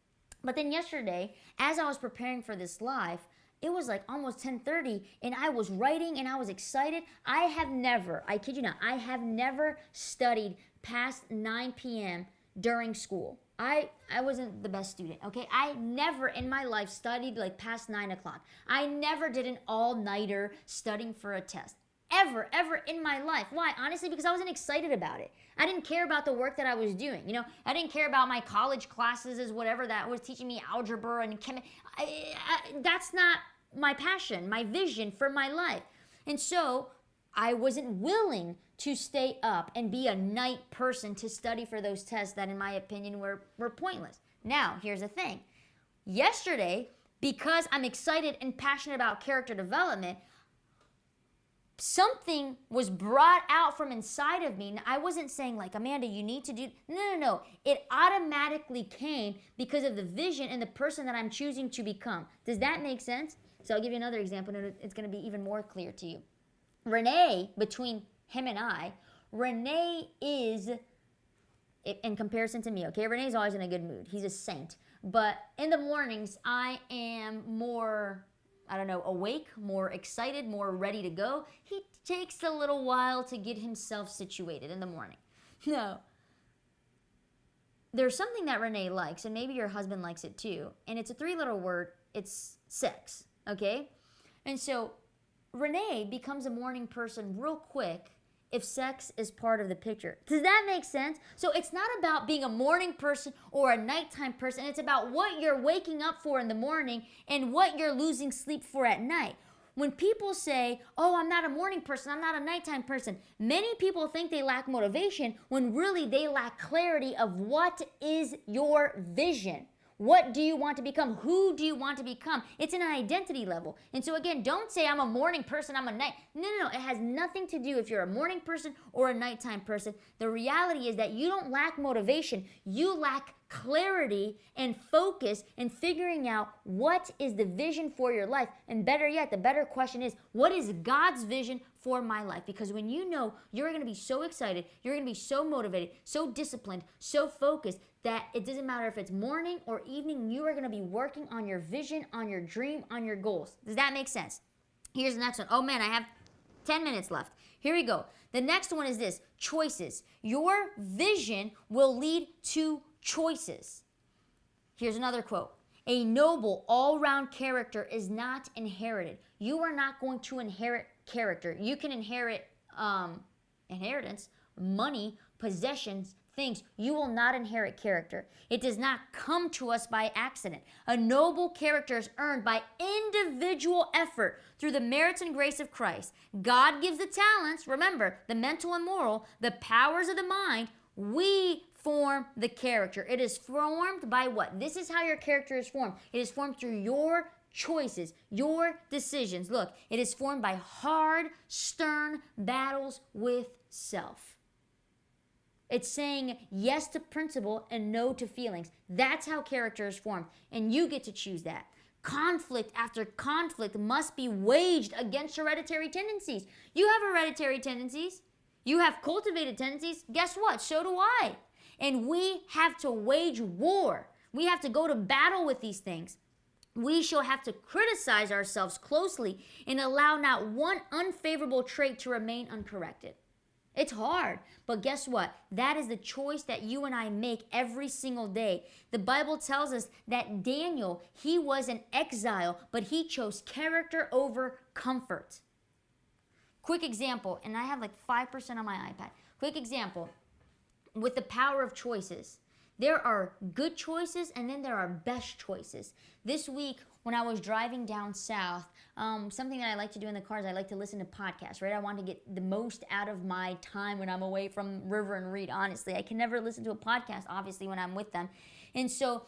But then yesterday, as I was preparing for this live, it was like almost 10:30, and I was writing, and I was excited. I kid you not, I have never studied past 9 p.m. during school. I wasn't the best student, okay? I never in my life studied like past 9 o'clock. I never did an all-nighter studying for a test. Ever in my life. Why? Honestly, because I wasn't excited about it. I didn't care about the work that I was doing. You know, I didn't care about my college classes as whatever that was teaching me algebra and chemistry. That's not my passion, my vision for my life. And so I wasn't willing to stay up and be a night person to study for those tests that, in my opinion, were pointless. Now, here's the thing. Yesterday, because I'm excited and passionate about character development, something was brought out from inside of me. I wasn't saying like, "Amanda, you need to do..." No. It automatically came because of the vision and the person that I'm choosing to become. Does that make sense? So I'll give you another example, and it's going to be even more clear to you. Renee, between him and I, Renee is, in comparison to me, okay? Renee's always in a good mood. He's a saint. But in the mornings, I am more, awake, more excited, more ready to go. He takes a little while to get himself situated in the morning. No. there's something that Renee likes, and maybe your husband likes it too, and it's a 3-letter word. It's sex, okay? And so Renee becomes a morning person real quick if sex is part of the picture. Does that make sense? So it's not about being a morning person or a nighttime person. It's about what you're waking up for in the morning and what you're losing sleep for at night. When people say, oh, I'm not a morning person, I'm not a nighttime person, many people think they lack motivation when really they lack clarity of what is your vision. What do you want to become? Who do you want to become? It's an identity level. And so again, don't say I'm a morning person, I'm a night. No. It has nothing to do if you're a morning person or a nighttime person. The reality is that you don't lack motivation. You lack clarity and focus in figuring out what is the vision for your life. And better yet, the better question is, what is God's vision for my life? Because when you know, you're going to be so excited, you're going to be so motivated, so disciplined, so focused that it doesn't matter if it's morning or evening, you are going to be working on your vision, on your dream, on your goals. Does that make sense? Here's the next one. Oh man, I have 10 minutes left. Here we go. The next one is this: choices. Your vision will lead to choices. Here's another quote. A noble, all-round character is not inherited. You are not going to inherit character. You can inherit inheritance, money, possessions, things. You will not inherit character. It does not come to us by accident. A noble character is earned by individual effort through the merits and grace of Christ. God gives the talents, remember, the mental and moral, the powers of the mind. We form the character. It is formed by what? This is how your character is formed. It is formed through your choices, your decisions. Look, it is formed by hard, stern battles with self. It's saying yes to principle and no to feelings. That's how character is formed, and you get to choose that. Conflict after conflict must be waged against hereditary tendencies. You have hereditary tendencies. You have cultivated tendencies. Guess what? So do I. And we have to wage war. We have to go to battle with these things. We shall have to criticize ourselves closely and allow not one unfavorable trait to remain uncorrected. It's hard, but guess what? That is the choice that you and I make every single day. The Bible tells us that Daniel, he was an exile, but he chose character over comfort. Quick example, and I have like 5% on my iPad. Quick example, with the power of choices. There are good choices and then there are best choices. This week, when I was driving down south, something that I like to do in the car is I like to listen to podcasts, right? I want to get the most out of my time when I'm away from River and Reed, honestly. I can never listen to a podcast, obviously, when I'm with them. And so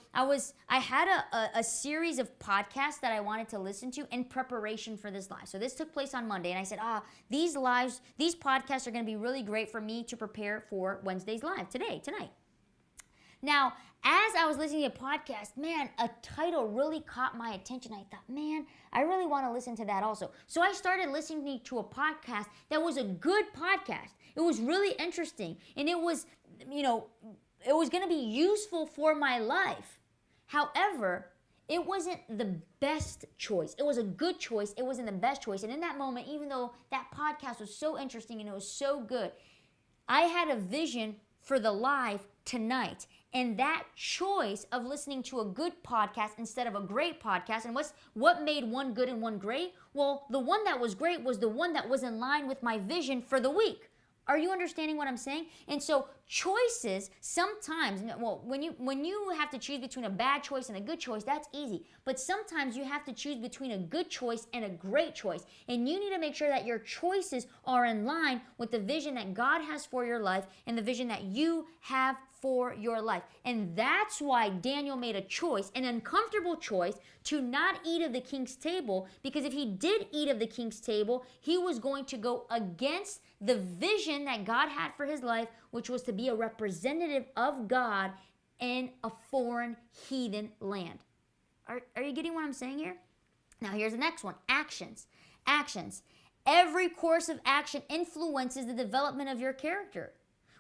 I had a series of podcasts that I wanted to listen to in preparation for this live. So this took place on Monday, and I said, these podcasts are going to be really great for me to prepare for Wednesday's live tonight. Now, as I was listening to a podcast, man, a title really caught my attention. I thought, man, I really want to listen to that also. So I started listening to a podcast that was a good podcast. It was really interesting, and it was, it was going to be useful for my life. However, it wasn't the best choice. It was a good choice. It wasn't the best choice. And in that moment, even though that podcast was so interesting and it was so good, I had a vision for the live tonight. And that choice of listening to a good podcast instead of a great podcast, and what made one good and one great? Well, the one that was great was the one that was in line with my vision for the week. Are you understanding what I'm saying? And so choices sometimes, when you have to choose between a bad choice and a good choice, that's easy. But sometimes you have to choose between a good choice and a great choice. And you need to make sure that your choices are in line with the vision that God has for your life and the vision that you have for your life. And that's why Daniel made a choice, an uncomfortable choice, to not eat of the king's table, because if he did eat of the king's table, he was going to go against the vision that God had for his life, which was to be a representative of God in a foreign heathen land. Are you getting what I'm saying here? Now here's the next one, actions. Actions. Every course of action influences the development of your character.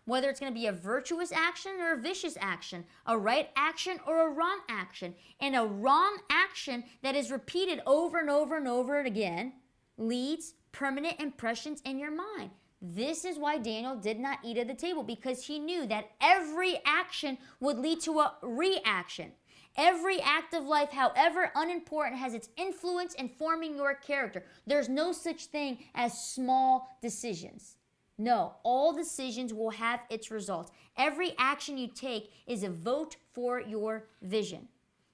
Whether it's going to be a virtuous action or a vicious action, a right action or a wrong action. And a wrong action that is repeated over and over and over again leaves permanent impressions in your mind. This is why Daniel did not eat at the table, because he knew that every action would lead to a reaction. Every act of life, however unimportant, has its influence in forming your character. There's no such thing as small decisions. No, all decisions will have its results. Every action you take is a vote for your vision.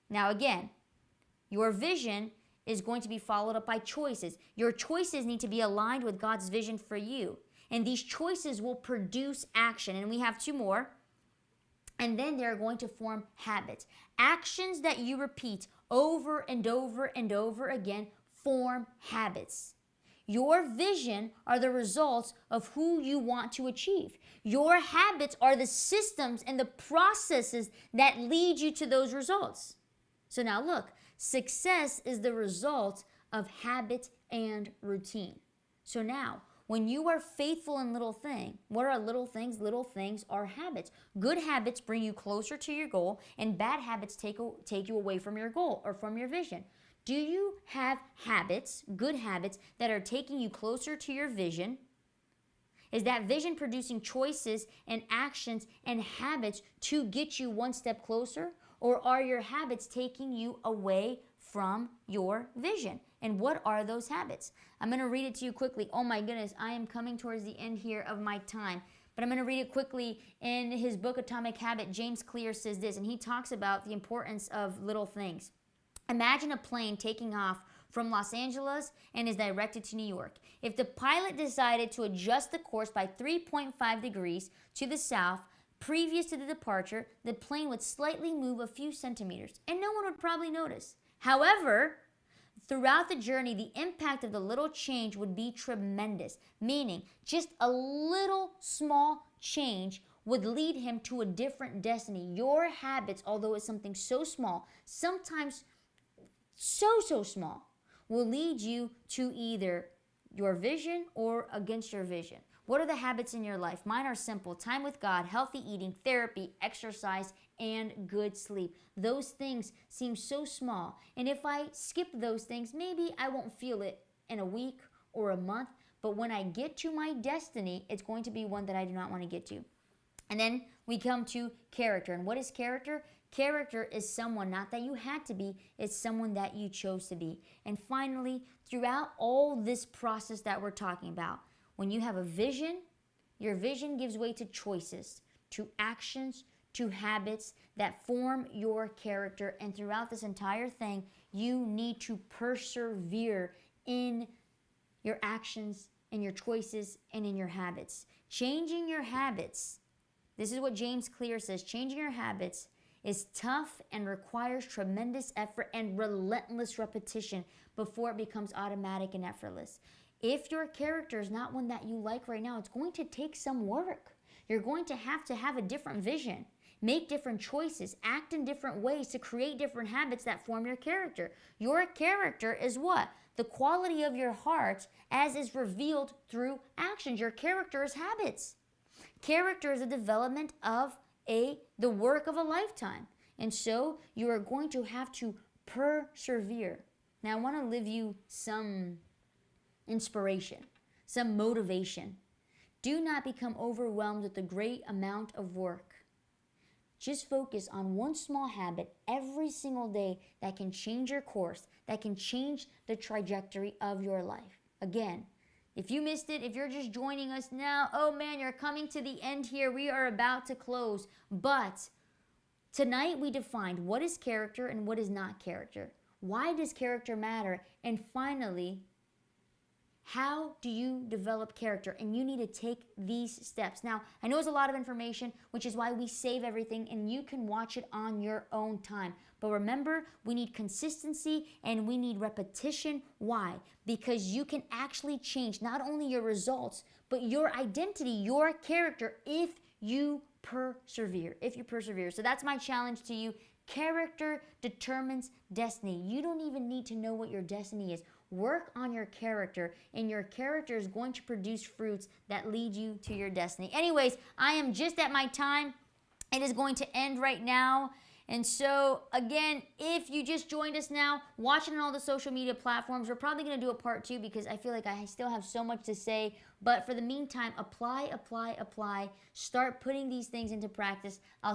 Now again, your vision is going to be followed up by choices. Your choices need to be aligned with God's vision for you. And these choices will produce action. And we have two more. And then they're going to form habits. Actions that you repeat over and over and over again form habits. Your vision are the results of who you want to achieve. Your habits are the systems and the processes that lead you to those results. So now look, success is the result of habit and routine. So now, when you are faithful in little things, what are little things? Little things are habits. Good habits bring you closer to your goal, and bad habits take you away from your goal or from your vision. Do you have habits, good habits, that are taking you closer to your vision? Is that vision producing choices and actions and habits to get you one step closer? Or are your habits taking you away from your vision? And what are those habits? I'm going to read it to you quickly. Oh my goodness, I am coming towards the end here of my time. But I'm going to read it quickly. In his book, Atomic Habit, James Clear says this, and he talks about the importance of little things. Imagine a plane taking off from Los Angeles and is directed to New York. If the pilot decided to adjust the course by 3.5 degrees to the south previous to the departure, the plane would slightly move a few centimeters, and no one would probably notice. However, throughout the journey, the impact of the little change would be tremendous, meaning just a little small change would lead him to a different destiny. Your habits, although it's something so small, sometimes so small, will lead you to either your vision or against your vision. What are the habits in your life? Mine are simple: time with God, healthy eating, therapy, exercise, and good sleep. Those things seem so small, and if I skip those things, maybe I won't feel it in a week or a month, but when I get to my destiny, it's going to be one that I do not want to get to. And then we come to character. And what is character? Character is someone, not that you had to be, it's someone that you chose to be. And finally, throughout all this process that we're talking about, when you have a vision, your vision gives way to choices, to actions, to habits that form your character. And throughout this entire thing, you need to persevere in your actions, in your choices, and in your habits. Changing your habits, this is what James Clear says, changing your habits is tough and requires tremendous effort and relentless repetition before it becomes automatic and effortless. If your character is not one that you like right now, it's going to take some work. You're going to have a different vision, make different choices, act in different ways to create different habits that form your character. Your character is what? The quality of your heart as is revealed through actions. Your character is habits. Character is a development of the work of a lifetime. And so you are going to have to persevere. Now I want to give you some inspiration, some motivation. Do not become overwhelmed with the great amount of work. Just focus on one small habit every single day that can change your course, that can change the trajectory of your life. Again, if you missed it, if you're just joining us now, oh man, you're coming to the end here. We are about to close. But tonight we defined what is character and what is not character. Why does character matter? And finally, how do you develop character? And you need to take these steps. Now, I know it's a lot of information, which is why we save everything and you can watch it on your own time. But remember, we need consistency and we need repetition. Why? Because you can actually change not only your results, but your identity, your character, if you persevere. So that's my challenge to you. Character determines destiny. You don't even need to know what your destiny is. Work on your character, and your character is going to produce fruits that lead you to your destiny. Anyways, I am just at my time. It is going to end right now. And so, again, if you just joined us now, watching on all the social media platforms, we're probably going to do a part 2 because I feel like I still have so much to say. But for the meantime, apply, apply, apply. Start putting these things into practice. I'll see